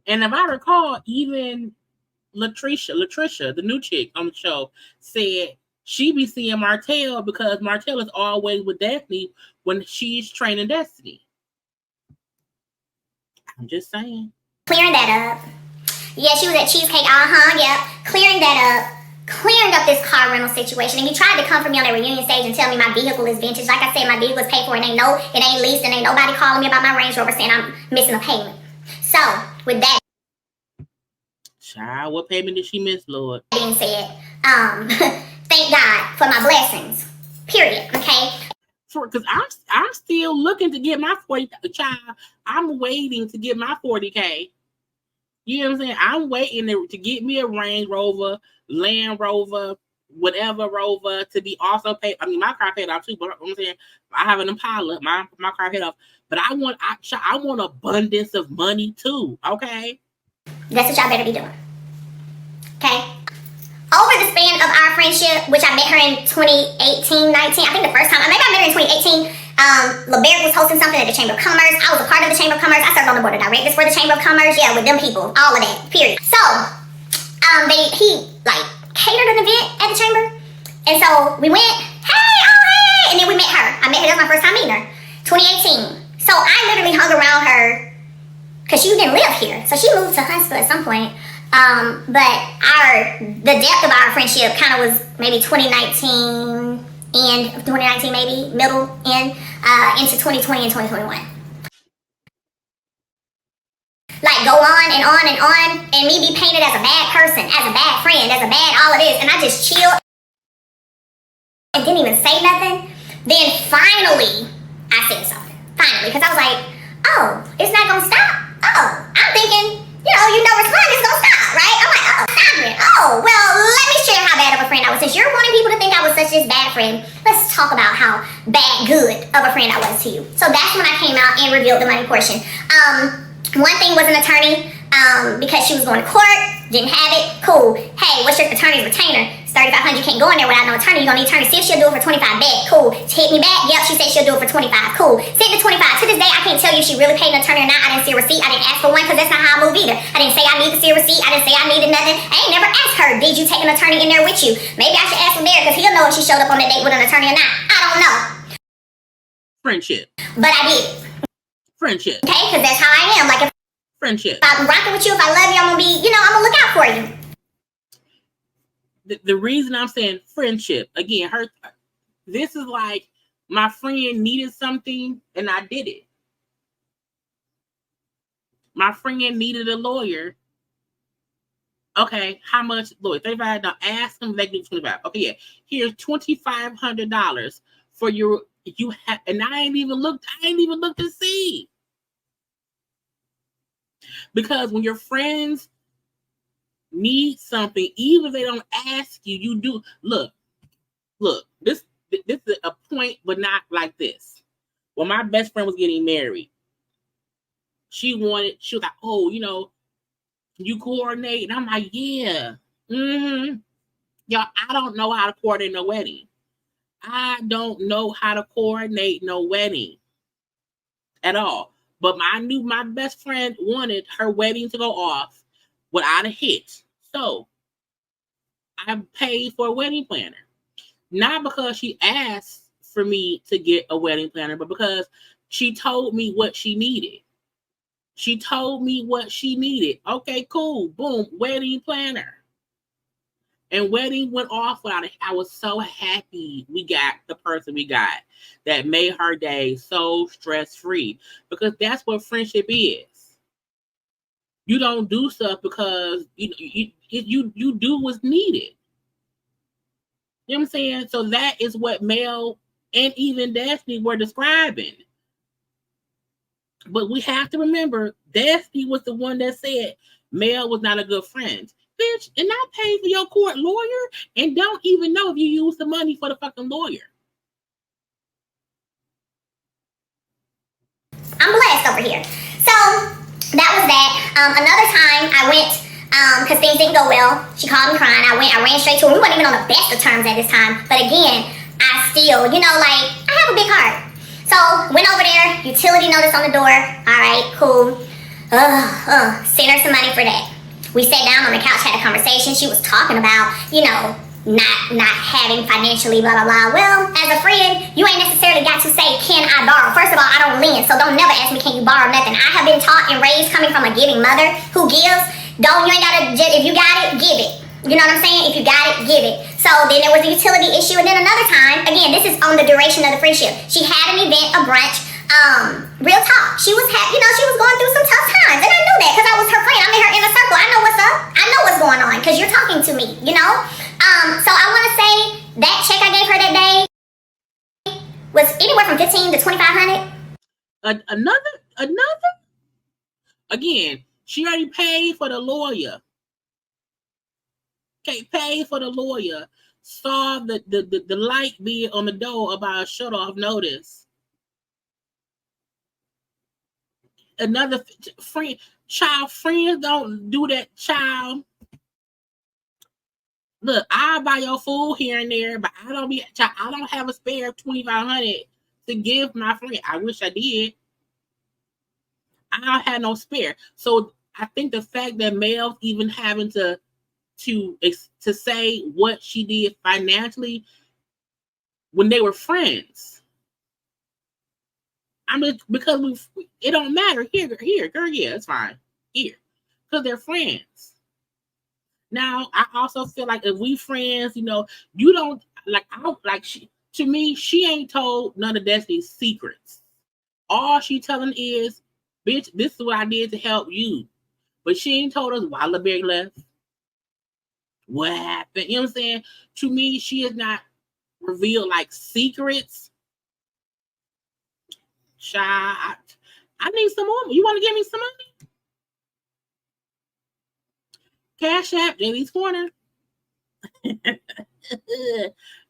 And if I recall, even Latricia, the new chick on the show, said she be seeing Martell because Martell is always with Destiny when she's training Destiny. I'm just saying. Clearing that up. Yeah, she was at Cheesecake. Yeah. Clearing that up. Clearing up this car rental situation. And he tried to come for me on that reunion stage and tell me my vehicle is vintage. Like I said, my vehicle is paid for and it ain't leased and ain't nobody calling me about my Range Rover saying I'm missing a payment. So, with that child, what payment did she miss, Lord? being said, thank God for my blessings. Period. Okay? Because I'm still looking to get my 40. Child, I'm waiting to get my 40K. You know what I'm saying? I'm waiting to get me a Range Rover, Land Rover, whatever Rover to be also paid. I mean, my car paid off too, but I'm saying I have an Impala. My car paid off, but I want abundance of money too. Okay, that's what y'all better be doing. Okay. Over the span of our friendship, which I met her in 2018, 19, I think the first time, maybe I met her in 2018, LeBaric was hosting something at the Chamber of Commerce. I was a part of the Chamber of Commerce. I served on the board of directors for the Chamber of Commerce. Yeah, with them people, all of that, period. So, he like catered an event at the Chamber. And so we went, hey, and then we met her. That was my first time meeting her, 2018. So I literally hung around her because she didn't live here. So she moved to Huntsville at some point. But the depth of our friendship kind of was maybe 2019, end of 2019, maybe middle end, into 2020 and 2021. Like go on and on and on, and me be painted as a bad person, as a bad friend, as a bad all of this, and I just chill and didn't even say nothing. Then finally, I said something. Finally, because I was like, oh, it's not gonna stop. Oh, I'm thinking, respond, it's gonna stop, right? I'm like, oh, stop it. Oh, well, let me share how bad of a friend I was. Since you're wanting people to think I was such this bad friend, let's talk about how good of a friend I was to you. So that's when I came out and revealed the money portion. One thing was an attorney, because she was going to court, didn't have it, cool. Hey, what's your attorney's retainer? It's $3,500, you can't go in there without no attorney. You're gonna need an attorney. See if she'll do it for 25, bet, cool. Hit me back, yep, she said she'll do it for 25, cool. Sent the 25, to this day, I can't tell you if she really paid an attorney or not. I didn't see a receipt, I didn't ask for one, because that's not how I move either. I didn't say I need to see a receipt, I didn't say I needed nothing. I ain't never asked her, did you take an attorney in there with you? Maybe I should ask him there, because he'll know if she showed up on the date with an attorney or not. I don't know. Friendship. But I did. Friendship. Okay, because that's how I am. Like, if Friendship. I'm rocking with you, if I love you, I'm gonna be, I'm gonna look out for you. The reason I'm saying friendship, again, this is like my friend needed something and I did it. My friend needed a lawyer. Okay, how much lawyer? $35. Now ask them if they can do 25. Okay, yeah. Here's $2,500 for and I ain't even looked to see. Because when your friends need something, even if they don't ask you, you do. Look, this is a point, but not like this. When my best friend was getting married, she was like, oh, you coordinate? And I'm like, yeah. Mm-hmm. Y'all, I don't know how to coordinate no wedding. I don't know how to coordinate no wedding at all. But I knew my best friend wanted her wedding to go off without a hitch. So I paid for a wedding planner. Not because she asked for me to get a wedding planner, but because she told me what she needed. She told me what she needed. Okay, cool. Boom, wedding planner. And wedding went off without it. I was so happy we got the person we got that made her day so stress-free. Because that's what friendship is. You don't do stuff because you do what's needed. You know what I'm saying? So that is what Mel and even Destiny were describing. But we have to remember, Destiny was the one that said Mel was not a good friend. Bitch, and I paid for your court lawyer and don't even know if you used the money for the fucking lawyer. I'm blessed over here. So that was that. Another time I went, because things didn't go well. She called me crying. I ran straight to her. We weren't even on the best of terms at this time. But again, I still, I have a big heart. So went over there, utility notice on the door. All right, cool. Sent her some money for that. We sat down on the couch, had a conversation. She was talking about, not having financially, blah, blah, blah. Well, as a friend, you ain't necessarily got to say, can I borrow? First of all, I don't lend, so don't never ask me, can you borrow nothing. I have been taught and raised coming from a giving mother who gives. You ain't got to, if you got it, give it. You know what I'm saying? If you got it, give it. So then there was a utility issue. And then another time, again, this is on the duration of the friendship. She had an event, a brunch. Real talk. She was she was going through some tough times. And I knew that because I was her friend. I'm in her inner circle. I know what's up. I know what's going on because you're talking to me, So I want to say that check I gave her that day was anywhere from $1,500 to $2,500. Another? Again, she already paid for the lawyer. Okay, paid for the lawyer. Saw the light being on the door about a shut-off notice. Another friend, friends don't do that, child. Look, I'll buy your food here and there, but I don't have a spare $2,500 to give my friend. I wish I did. I don't have no spare. So I think the fact that Mel's even having to say what she did financially when they were friends. I mean, because it don't matter. Here, girl, yeah, it's fine. Here. Because they're friends. Now, I also feel like if we friends, you know, you don't, to me, she ain't told none of Destiny's secrets. All she telling is, bitch, this is what I did to help you. But she ain't told us why LeBerry left. What happened? You know what I'm saying? To me, she has not revealed like secrets. Shy, I need some more. You want to give me some money? Cash App, Jamie's Corner.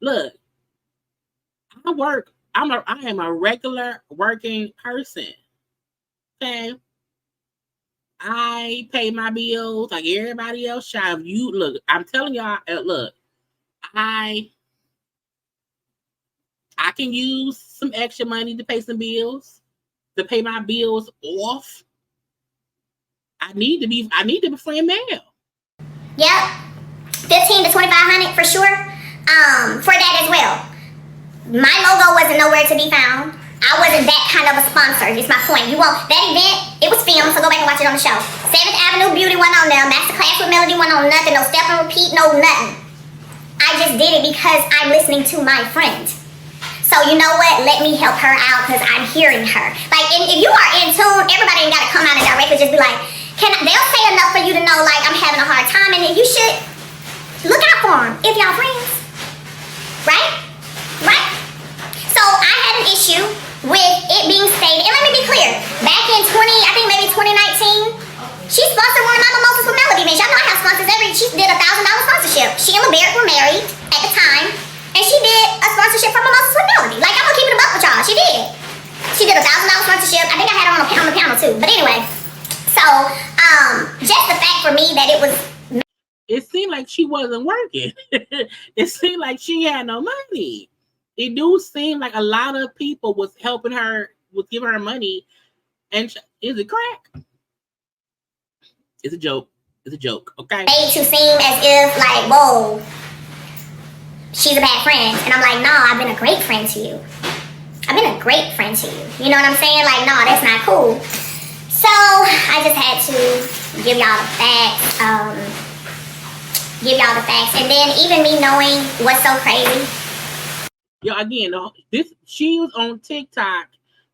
Look, I am a regular working person. Okay. I pay my bills like everybody else. Shy of you. Look, I'm telling y'all, look, I can use some extra money to pay some bills, to pay my bills off. I need to befriend Mel. Yep. 15 to 2,500 for sure. For that as well. My logo wasn't nowhere to be found. I wasn't that kind of a sponsor. Is my point. That event, it was filmed, so go back and watch it on the show. 7th Avenue Beauty wasn't on there. Masterclass with Melody wasn't on nothing. No step and repeat, no nothing. I just did it because I'm listening to my friend. So you know what? Let me help her out because I'm hearing her. Like, if you are in tune, everybody ain't got to come out and directly just be like, they'll say enough for you to know, like, I'm having a hard time, and then you should look out for them if y'all friends. Right? Right? So I had an issue with it being stated, and let me be clear, back in 2019, she sponsored one of my mimosas with Melody, man. Y'all know I have sponsors she did $1,000 sponsorship. She and LeBerry were married at the time, and she did a sponsorship for mimosas with Melody. Like, I'm gonna keep it a buck with y'all. She did. She did $1,000 sponsorship. I think I had her on the panel too. But anyway, so just the fact for me that it was. It seemed like she wasn't working. It seemed like she had no money. It do seem like a lot of people was helping her, was giving her money. And is it crack? It's a joke. It's a joke, okay? Made to seem as if, like, whoa, she's a bad friend. And I'm like, no, I've been a great friend to you. I've been a great friend to you. You know what I'm saying? Like, no, that's not cool. So I just had to give y'all the facts. And then even me knowing what's so crazy. Yo, again, she was on TikTok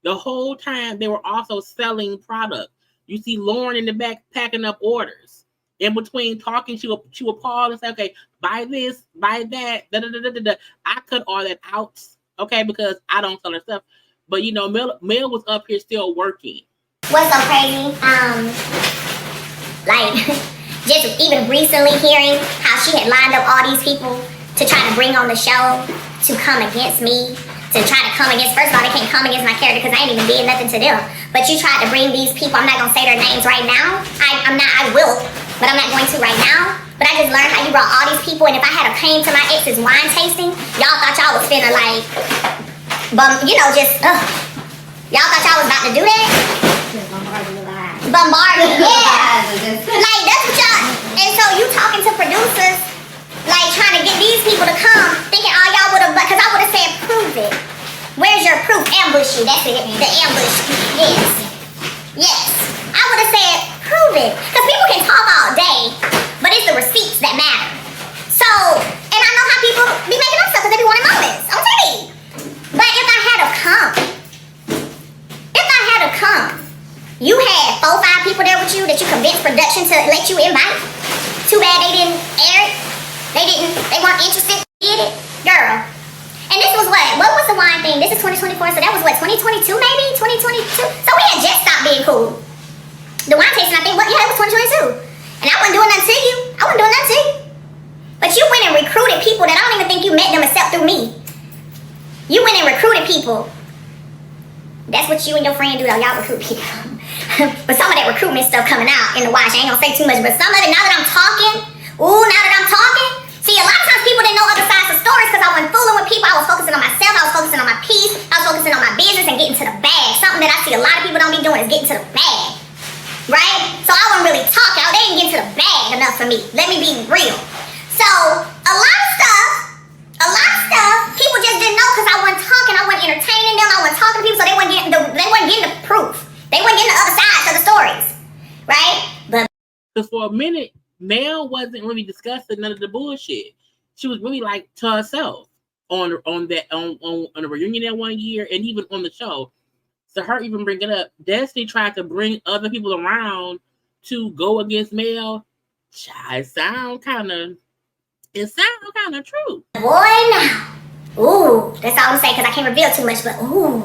the whole time. They were also selling product. You see Lauren in the back packing up orders. In between talking, she would pause and say, okay, buy this, buy that, da-da-da-da-da. I cut all that out, okay, because I don't sell her stuff. But, you know, Mel was up here still working. What's so crazy? Like, just even recently hearing how she had lined up all these people to try to bring on the show to come against me, to try to come against, first of all, they can't come against my character because I ain't even did nothing to them. But you tried to bring these people, I'm not going to say their names right now. I will, but I'm not going to right now. But I just learned how you brought all these people, and if I had a came to my ex's wine tasting, y'all thought y'all was finna like, y'all thought y'all was about to do that? Bombard me, yeah. Like, that's what y'all, and so you talking to producers, like trying to get these people to come, thinking all y'all would have, because I would have said, prove it. Where's your proof? Ambush you, that's it, the ambush. Yes. I would have said, prove it. Because people can talk all day, but it's the receipts that matter. So, and I know how people be making up stuff because they be wanting moments on TV. But if I had to come, you had 4 or 5 people there with you that you convinced production to let you invite. Too bad they didn't air it. They weren't interested. Did it, girl. And this was what was the wine thing? This is 2024, so that was what, 2022 maybe? 2022? So we had just stopped being cool. The wine tasting, I think, it was 2022. And I wasn't doing nothing to you. But you went and recruited people that I don't even think you met them except through me. You went and recruited people. That's what you and your friend do though, y'all recruit people. But some of that recruitment stuff coming out in the wash, I ain't gonna say too much, but some of it, now that I'm talking, see, a lot of times people didn't know other sides of stories because I wasn't fooling with people. I was focusing on myself, I was focusing on my peace, I was focusing on my business and getting to the bag. Something that I see a lot of people don't be doing is getting to the bag. Right? So I wasn't really talking, they didn't get to the bag enough for me. Let me be real. So, a lot of stuff, people just didn't know because I wasn't talking, I wasn't entertaining them, I wasn't talking to people, so they weren't They weren't getting the other sides of the stories, right? But because for a minute, Mel wasn't really discussing none of the bullshit. She was really like to herself on the reunion that one year, and even on the show. So her even bringing up, Destiny tried to bring other people around to go against Mel. It sound kind of true. boy, now, ooh, that's all I'm saying because I can't reveal too much. But ooh,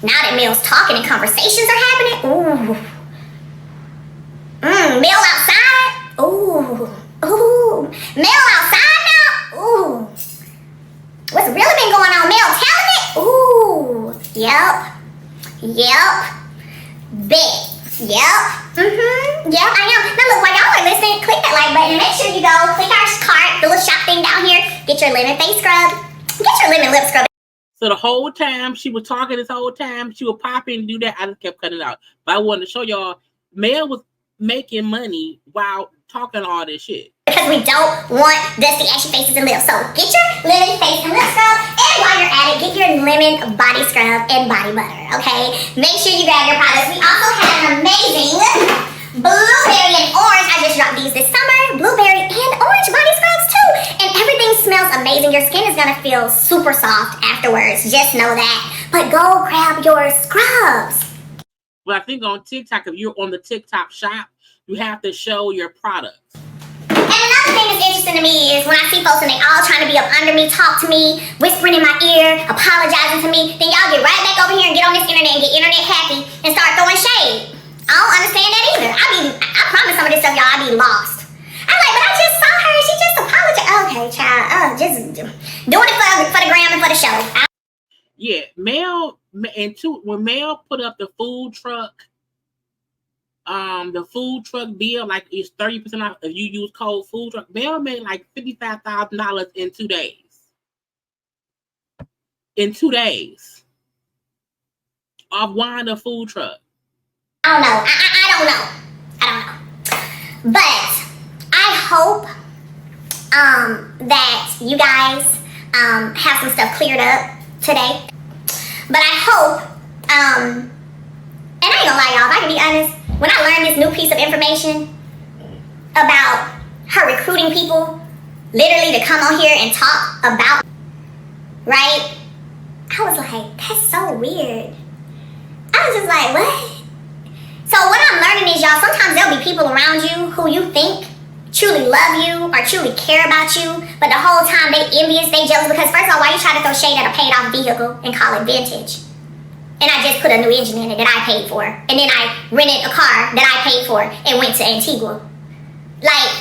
now that Mel's talking and conversations are happening, ooh, Mel outside, ooh, Mel outside now, ooh. What's really been going on? Mel telling it, ooh, yep, bet, yep, I am. Now look, while y'all are listening, click that like button. Make sure you go click our cart, the little shop thing down here. Get your lemon face scrub. Get your lemon lip scrub. So the whole time she was talking, this whole time she would pop in and do that. I just kept cutting it out. But I wanted to show y'all, Mel was making money while talking all this shit. Because we don't want dusty, ashy faces and lips. So get your lemon face and lip scrub, and while you're at it, get your lemon body scrub and body butter, okay? Make sure you grab your products. We also have an amazing blueberry and orange. I just dropped these this summer. Blueberry and orange body scrubs too. And everything smells amazing. Your skin is gonna feel super soft afterwards. Just know that. But go grab your scrubs. But I think on TikTok, if you're on the TikTok shop, you have to show your products. And another thing that's interesting to me is when I see folks and they all trying to be up under me, talk to me, whispering in my ear, apologizing to me, then y'all get right back over here and get on this internet and get internet happy and start throwing shade. I don't understand that either. I promise some of this stuff, y'all, I be lost. I'm like, but I just saw her and she just apologized. Okay, child, just doing it for the gram and for the show. Yeah, when Mel put up the food truck bill, like it's 30% off if you use code food truck. Mel made like $55,000 in 2 days. In 2 days. Off Wanda food truck. I don't know. But I hope that you guys have some stuff cleared up today. But I hope, and I ain't gonna lie, y'all, if I can be honest, when I learned this new piece of information about her recruiting people literally to come on here and talk about, right? I was like, that's so weird. I was just like, what? So what I'm learning is, y'all, sometimes there'll be people around you who you think truly love you or truly care about you, but the whole time they envious, they jealous, because first of all, why you try to throw shade at a paid off vehicle and call it vintage? And I just put a new engine in it that I paid for. And then I rented a car that I paid for and went to Antigua. Like,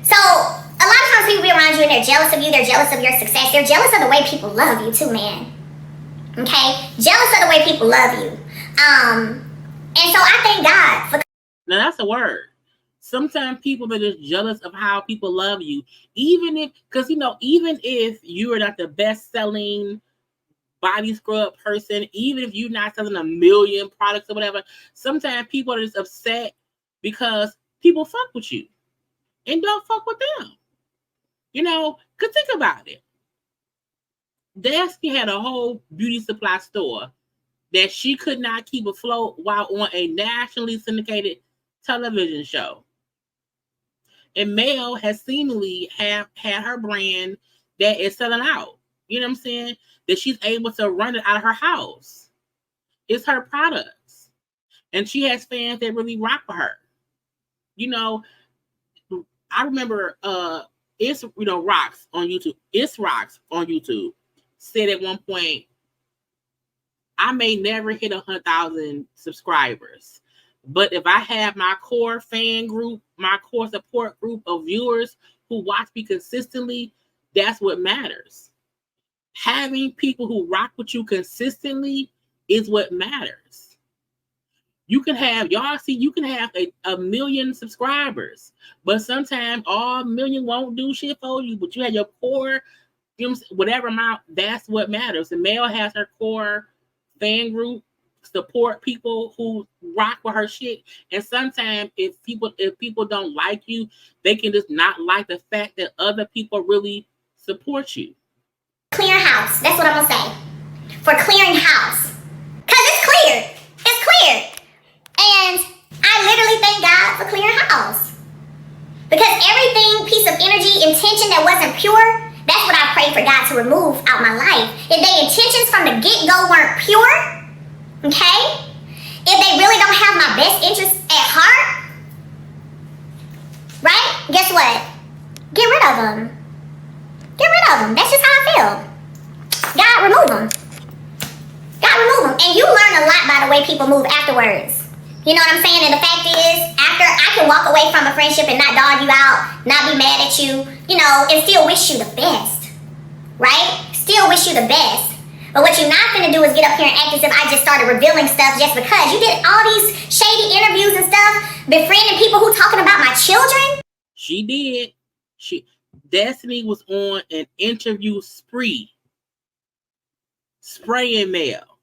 so a lot of times people be around you and they're jealous of you, they're jealous of your success, they're jealous of the way people love you too, man. Okay? Jealous of the way people love you. And so I thank God for... Now that's a word. Sometimes people are just jealous of how people love you. Even if you are not the best-selling body scrub person, even if you're not selling 1 million products or whatever, sometimes people are just upset because people fuck with you and don't fuck with them. Because think about it. Destiny had a whole beauty supply store that she could not keep afloat while on a nationally syndicated television show. And Mel has seemingly had her brand that is selling out. You know what I'm saying? That she's able to run it out of her house. It's her products. And she has fans that really rock for her. I remember Rocks on YouTube. It's Rocks on YouTube said at one point, I may never hit 100,000 subscribers, but if I have my core fan group, my core support group of viewers who watch me consistently, that's what matters. Having people who rock with you consistently is what matters. You can have 1 million subscribers, but sometimes all 1 million won't do shit for you, but you have your core, whatever amount, that's what matters. And Mel has her core fan group, support people who rock with her shit. And sometimes if people don't like you, they can just not like the fact that other people really support you. Clear house. That's what I'm gonna say. For clearing house. Cause it's clear. It's clear. intention that wasn't pure, that's what I pray for God to remove out my life. If their intentions from the get-go weren't pure, okay? If they really don't have my best interest at heart, right? Guess what? Get rid of them. Get rid of them. That's just how I feel. God, remove them. God, remove them. And you learn a lot by the way people move afterwards. You know what I'm saying? And the fact is, after I can walk away from a friendship and not dog you out, not be mad at you, you know, and still wish you the best. Right? Still wish you the best. But what you're not gonna do is get up here and act as if I just started revealing stuff just because. You did all these shady interviews and stuff, befriending people who talking about my children. She did. Destiny was on an interview spree, spraying Mel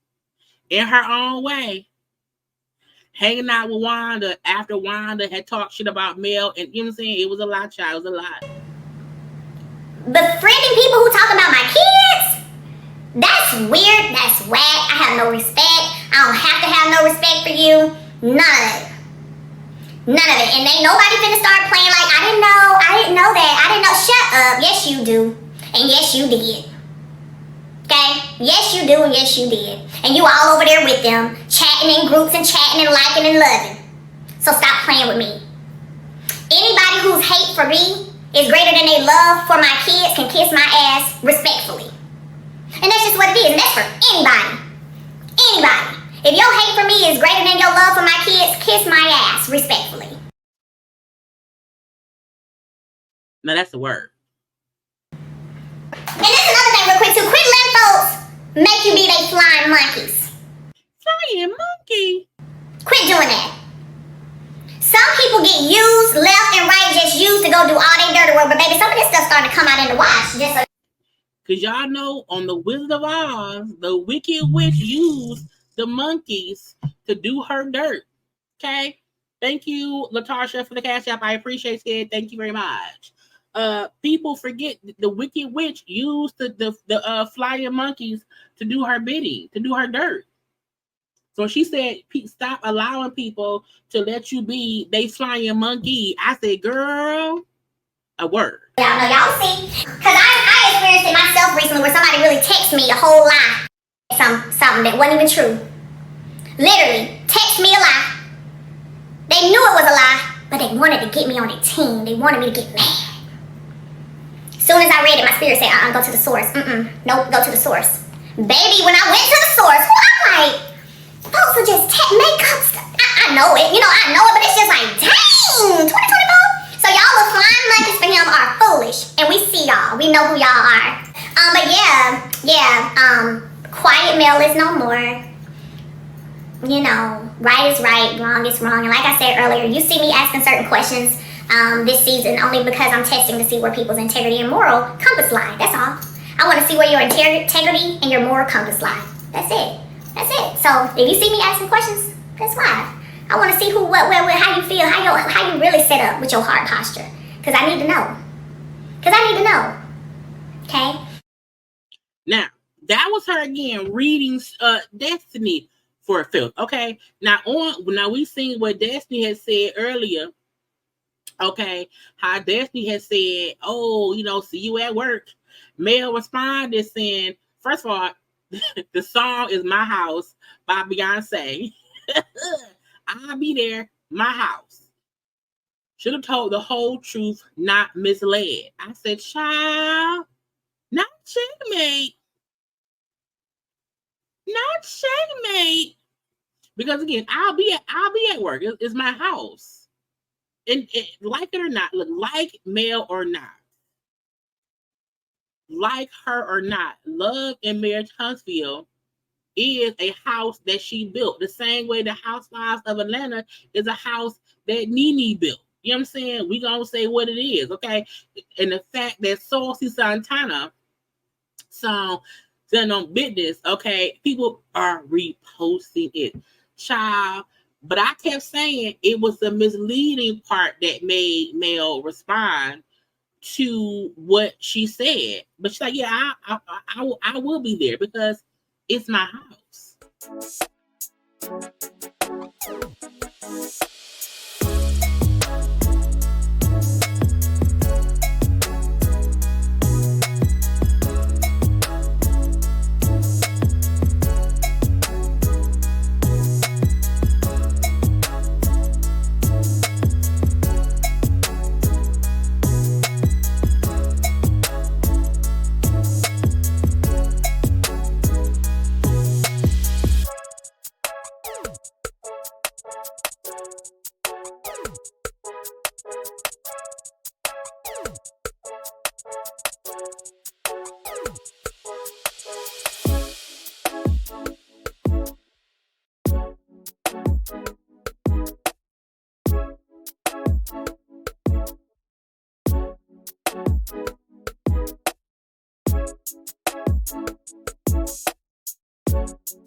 in her own way, hanging out with Wanda after Wanda had talked shit about Mel, and you know what I'm saying? It was a lot, child. It was a lot. Befriending people who talk about my kids? That's weird. That's whack. I have no respect. I don't have to have no respect for you. None of it. None of it. And ain't nobody finna start playing like, I didn't know that. I didn't know. Shut up. Yes, you do. And yes, you did. Okay? Yes, you do, and yes, you did. And you all over there with them, chatting in groups and chatting and liking and loving. So stop playing with me. Anybody whose hate for me is greater than their love for my kids can kiss my ass respectfully. And that's just what it is. And that's for anybody. Anybody. If your hate for me is greater than your love for my kids, kiss my ass respectfully. Now that's the word. And that's another thing real quick too. Quit letting folks make you be they flying monkeys. Flying monkey. Quit doing that. Some people get used left and right, just used to go do all their dirty work. But baby, some of this stuff starting to come out in the wash. Just so Because y'all know on the Wizard of Oz, the Wicked Witch used the monkeys to do her dirt. Okay? Thank you, Latasha, for the cash app. I appreciate it. Thank you very much. People forget the Wicked Witch used the flying monkeys to do her bidding, to do her dirt. So she said, stop allowing people to let you be they flying monkey. I said, girl, a word. y'all know, y'all see. Because I experienced it myself recently where somebody really texted me a whole lie. Something that wasn't even true. Literally, text me a lie. They knew it was a lie, but they wanted to get me on their team. They wanted me to get mad. As soon as I read it, my spirit said, go to the source. Nope, go to the source. Baby, when I went to the source, I'm like, folks will just make up stuff. I know it, I know it, but it's just like, dang, 2024. So y'all little flying monkeys for him are foolish, and we see y'all. We know who y'all are. But yeah. Quiet Mel is no more. Right is right, wrong is wrong. And like I said earlier, you see me asking certain questions this season only because I'm testing to see where people's integrity and moral compass lie. That's all. I want to see where your integrity and your moral compass lie. That's it. That's it. So if you see me asking questions, that's why. I want to see how you feel, how you really set up with your heart posture. Because I need to know. Okay? Now, that was her again reading Destiny for a filth. Okay. Now we seen what Destiny had said earlier. Okay, how Destiny had said, see you at work. Mel responded saying, first of all, the song is My House by Beyonce. I'll be there, my house. Should have told the whole truth, not misled. I said, child, not checkmate. Not checkmate. Because again, I'll be at work. It's my house. And like it or not, look, like Mel or not, like her or not, Love and Marriage Huntsville is a house that she built. The same way the Housewives of Atlanta is a house that Nene built. You know what I'm saying? We gonna say what it is, okay? And the fact that Saucy Santana song done on business, okay, people are reposting it. Child. But I kept saying it was the misleading part that made Mel respond to what she said. But she's like, yeah, I will be there because it's my house. bye.